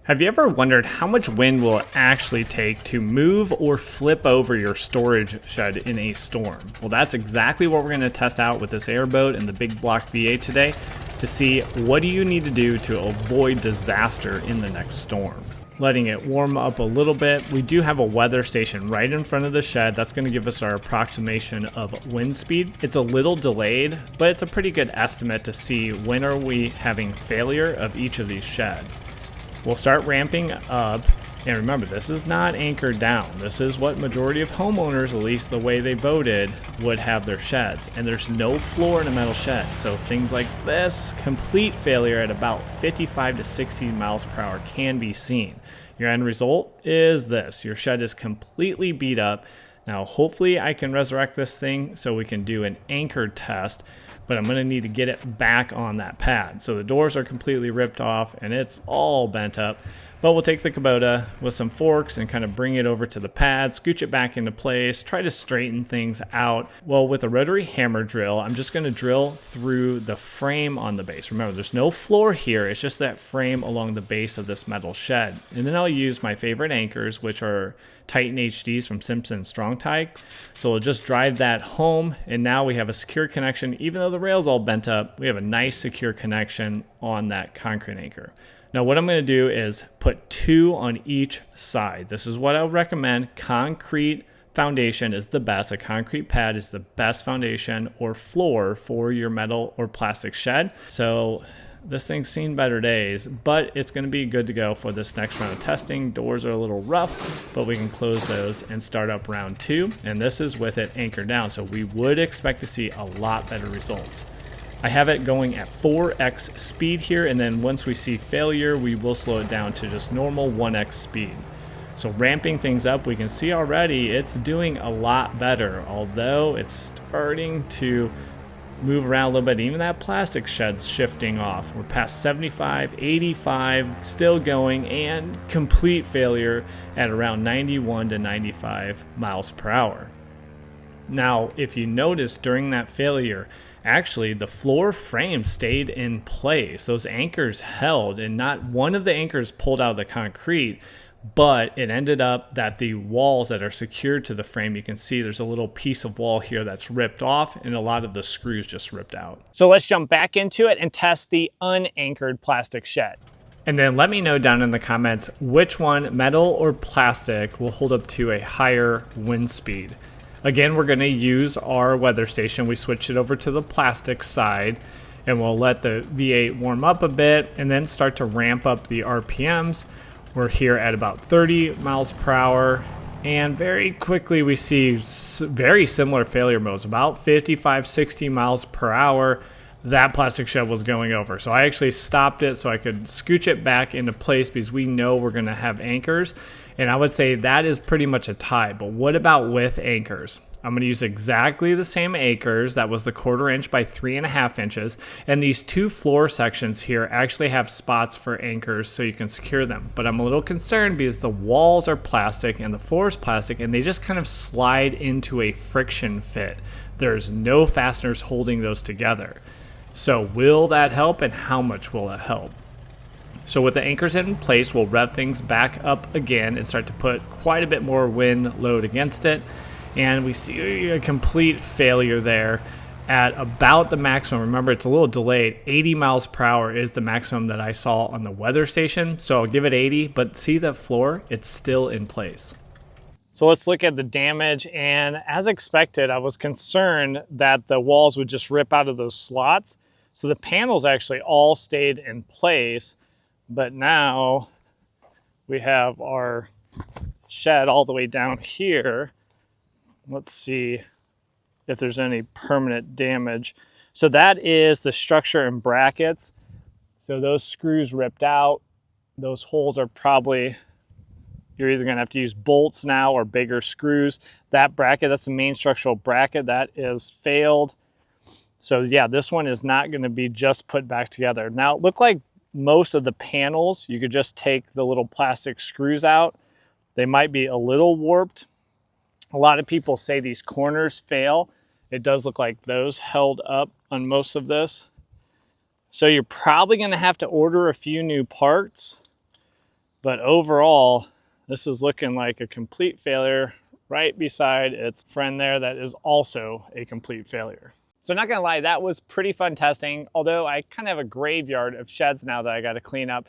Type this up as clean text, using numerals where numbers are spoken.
Have you ever wondered how much wind will it actually take to move or flip over your storage shed in a storm? Well, that's exactly what we're going to test out with this airboat and the big block V8 today to see what do you need to do to avoid disaster in the next storm. Letting it warm up a little bit. We do have a weather station right in front of the shed. That's going to give us our approximation of wind speed. It's a little delayed, but it's a pretty good estimate to see when are we having failure of each of these sheds. We'll start ramping up, and remember, this is not anchored down. This is what majority of homeowners, at least the way they voted, would have their sheds. And there's no floor in a metal shed, so things like this, complete failure at about 55 to 60 miles per hour can be seen. Your end result is this. Your shed is completely beat up. Now, hopefully I can resurrect this thing so we can do an anchored test, but I'm going to need to get it back on that pad. So the doors are completely ripped off and it's all bent up. But we'll take the Kubota with some forks and kind of bring it over to the pad, scooch it back into place, try to straighten things out. Well, with a rotary hammer drill, I'm just going to drill through the frame on the base. Remember, there's no floor here. It's just that frame along the base of this metal shed. And then I'll use my favorite anchors, which are Titan HDs from Simpson Strong Tie. So we'll just drive that home, and now we have a secure connection. Even though the rail's all bent up, we have a nice secure connection on that concrete anchor. Now what I'm going to do is put 2 on each side. This is what I would recommend. Concrete foundation is the best. A concrete pad is the best foundation or floor for your metal or plastic shed. So this thing's seen better days, but it's going to be good to go for this next round of testing. Doors are a little rough, but we can close those and start up round 2. And this is with it anchored down. So we would expect to see a lot better results. I have it going at 4x speed here, and then once we see failure, we will slow it down to just normal 1x speed. So ramping things up, we can see already it's doing a lot better, although it's starting to move around a little bit. Even that plastic shed's shifting off. We're past 75, 85, still going, and complete failure at around 91 to 95 miles per hour. Now, if you notice during that failure, actually the floor frame stayed in place. Those anchors held, and not one of the anchors pulled out of the concrete, but it ended up that the walls that are secured to the frame, you can see there's a little piece of wall here that's ripped off, and a lot of the screws just ripped out. So let's jump back into it and test the unanchored plastic shed. And then let me know down in the comments which one, metal or plastic, will hold up to a higher wind speed. Again, we're going to use our weather station. We switched it over to the plastic side, and we'll let the V8 warm up a bit and then start to ramp up the RPMs. We're here at about 30 miles per hour, and very quickly we see very similar failure modes, about 55, 60 miles per hour. That plastic shed was going over. So I actually stopped it so I could scooch it back into place because we know we're going to have anchors. And I would say that is pretty much a tie. But what about with anchors? I'm going to use exactly the same anchors. That was the 1/4 inch by 3.5 inches. And these 2 floor sections here actually have spots for anchors so you can secure them. But I'm a little concerned because the walls are plastic and the floor is plastic, and they just kind of slide into a friction fit. There's no fasteners holding those together. So will that help, and how much will it help? So with the anchors in place, we'll rev things back up again and start to put quite a bit more wind load against it. And we see a complete failure there at about the maximum. Remember, it's a little delayed. 80 miles per hour is the maximum that I saw on the weather station. So I'll give it 80, but see the floor? It's still in place. So let's look at the damage, and as expected, I was concerned that the walls would just rip out of those slots. So the panels actually all stayed in place, but now we have our shed all the way down here. Let's see if there's any permanent damage. So that is the structure and brackets. So those screws ripped out. Those holes are probably, you're either going to have to use bolts now or bigger screws. That bracket, that's the main structural bracket, that is failed. So yeah, this one is not going to be just put back together. Now it looked like most of the panels, you could just take the little plastic screws out. They might be a little warped. A lot of people say these corners fail. It does look like those held up on most of this. So you're probably going to have to order a few new parts. But overall, this is looking like a complete failure right beside its friend there that is also a complete failure. So not gonna lie, that was pretty fun testing, although I kind of have a graveyard of sheds now that I gotta clean up.